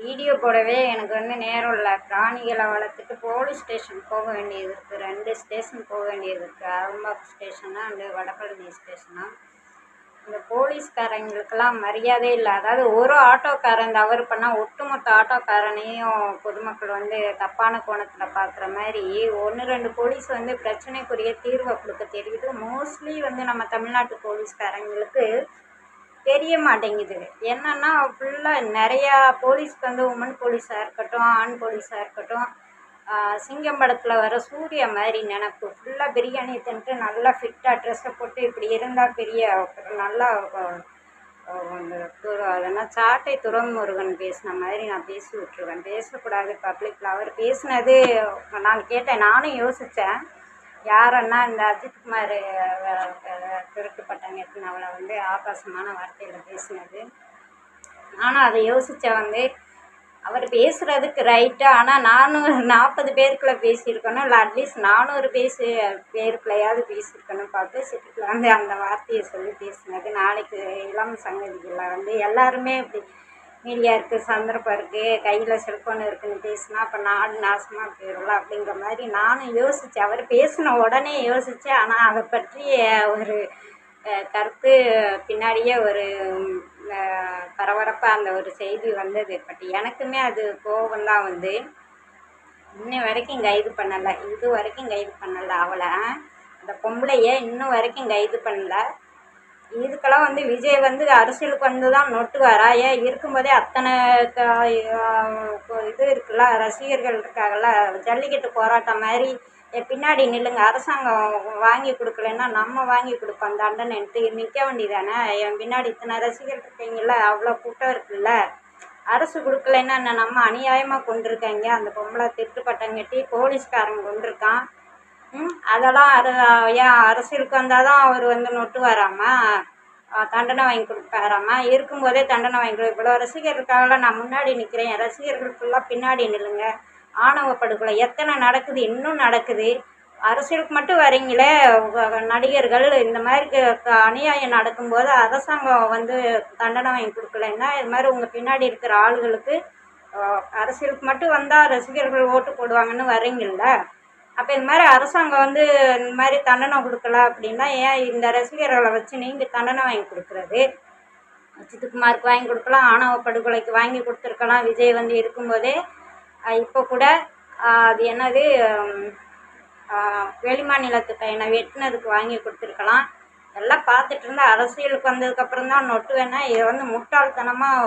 Video போடவே எனக்கு நேரம் இல்லை. பிராணிகளை வளர்த்துட்டு போலீஸ் ஸ்டேஷன் போக வேண்டியது இருக்குது. 2 ஸ்டேஷன் போக வேண்டியது இருக்குது. அரும்பாக்கம் ஸ்டேஷனா அண்டு வடபழனி ஸ்டேஷனா. இந்த போலீஸ்காரங்களுக்கெல்லாம் மரியாதை இல்லை. அதாவது ஒரு ஆட்டோக்காரன் தவறு பண்ணால் ஒட்டுமொத்த ஆட்டோக்காரனையும் பொதுமக்கள் தப்பான கோணத்தில் பார்க்குற மாதிரி 1, 2 போலீஸ் பிரச்சனைக்குரிய தீர்வை கொடுக்க தெரியுது. மோஸ்ட்லி நம்ம தமிழ்நாட்டு போலீஸ்காரங்களுக்கு தெரிய மாட்டேங்குது. என்னன்னா ஃபுல்லாக நிறையா போலீஸ்க்கு உமன் போலீஸாக இருக்கட்டும், ஆண் போலீஸாக இருக்கட்டும், சிங்கம் படத்தில் வர சூர்யா மாதிரி நினப்பு. ஃபுல்லாக பிரியாணி தின்ட்டு நல்லா ஃபிட்டாக ட்ரெஸ்ஸை போட்டு இப்படி இருந்தால் பெரிய நல்லா அதெல்லாம் சாட்டை துரைமுருகன் பேசின மாதிரி நான் பேசி விட்ருவேன். பேசக்கூடாது பப்ளிக்கில். அவர் பேசினது நான் கேட்டேன், நானும் யோசித்தேன். யாருன்னா இந்த அஜித்குமார் திருட்டு பட்டம் கட்டினவளை ஆபாசமான வார்த்தையில் பேசினது. நானும் அதை யோசித்தேன். அவர் பேசுகிறதுக்கு ரைட்டு. ஆனால் 440 பேருக்குள்ளே பேசியிருக்கணும், இல்லை அட்லீஸ்ட் 400 பேருக்குள்ளையாவது பேசியிருக்கணும். பப்ளிசிட்டிக்குள்ள அந்த வார்த்தையை சொல்லி பேசினது. நாளைக்கு இளம் சங்கதிகளில் எல்லாருமே இப்படி மீடியா இருக்குது, சந்தர்ப்பம் இருக்குது, கையில் செல்ஃபோன் இருக்குதுன்னு பேசினா அப்போ நாடு நாசமாக போயிடலாம் அப்படிங்கிற மாதிரி நானும் யோசித்தேன். அவர் பேசின உடனே யோசித்தேன். ஆனால் அதை பற்றிய ஒரு கருத்து பின்னாடியே ஒரு பரபரப்பாக அந்த ஒரு செய்தி வந்தது. பட் எனக்குமே அது கோபம்தான். இன்ன வரைக்கும் கைது பண்ணலை. இது வரைக்கும் கைது பண்ணலை அவளை. அந்த பொம்பளைய இன்னும் வரைக்கும் கைது பண்ணலை. இதுக்கெல்லாம் விஜய் அரசியலுக்கு தான் நொட்டுவாரா? ஏன் இருக்கும்போதே அத்தனை இது இருக்குல்ல, ரசிகர்கள் இருக்காங்கல்ல. ஜல்லிக்கட்டு போராட்டம் மாதிரி பின்னாடி நில்லுங்க, அரசாங்கம் வாங்கி கொடுக்கலன்னா நம்ம வாங்கி கொடுப்போம் தண்டனைன்ட்டு நிற்க வேண்டியதானே? என் பின்னாடி இத்தனை ரசிகர்கள் இருக்கீங்கள, அவ்வளோ கூட்டம் இருக்குல்ல. அரசு கொடுக்கலன்னா நம்ம அநியாயமாக கொண்டிருக்காங்க. அந்த பொம்பளை திருட்டு பட்டம் கட்டி போலீஸ்காரங்க கொண்டிருக்கான். அதெல்லாம் ஏன் அரசியலுக்கு வந்தால் தான் அவர் நொட்டு வராமல் தண்டனை வாங்கி கொடுப்பாராமா? இருக்கும்போதே தண்டனை வாங்கி கொடு. இவ்வளோ ரசிகர் இருக்காங்கள, நான் முன்னாடி நிற்கிறேன், ரசிகர்களுக்கெல்லாம் பின்னாடி நில்லுங்க. ஆணவ படுகொலை எத்தனை நடக்குது, இன்னும் நடக்குது. அரசியலுக்கு மட்டும் வரீங்களே நடிகர்கள். இந்த மாதிரி அநியாயம் நடக்கும்போது அரசாங்கம் தண்டனை வாங்கி கொடுக்கலன்னா இது மாதிரி உங்கள் பின்னாடி இருக்கிற ஆளுகளுக்கு அரசியலுக்கு மட்டும் வந்தால் ரசிகர்கள் ஓட்டு போடுவாங்கன்னு வரீங்கள்ல. அப்போ இது மாதிரி அரசாங்கம் இந்த மாதிரி தண்டனை கொடுக்கல அப்படின்னா ஏன் இந்த ரசிகர்களை வச்சு நீங்கள் தண்டனை வாங்கி கொடுக்குறது? அஜித்குமாருக்கு வாங்கி கொடுக்கலாம், ஆணவ படுகொலைக்கு வாங்கி கொடுத்துருக்கலாம். விஜய் இருக்கும்போதே இப்போ கூட அது என்னது வெளிமாநிலத்து பையனை வெட்டினதுக்கு வாங்கி கொடுத்துருக்கலாம். எல்லாம் பார்த்துட்டு இருந்தால் அரசியலுக்கு வந்ததுக்கப்புறம் தான் நொட்டு வேணா. இது முட்டாள்தனமாக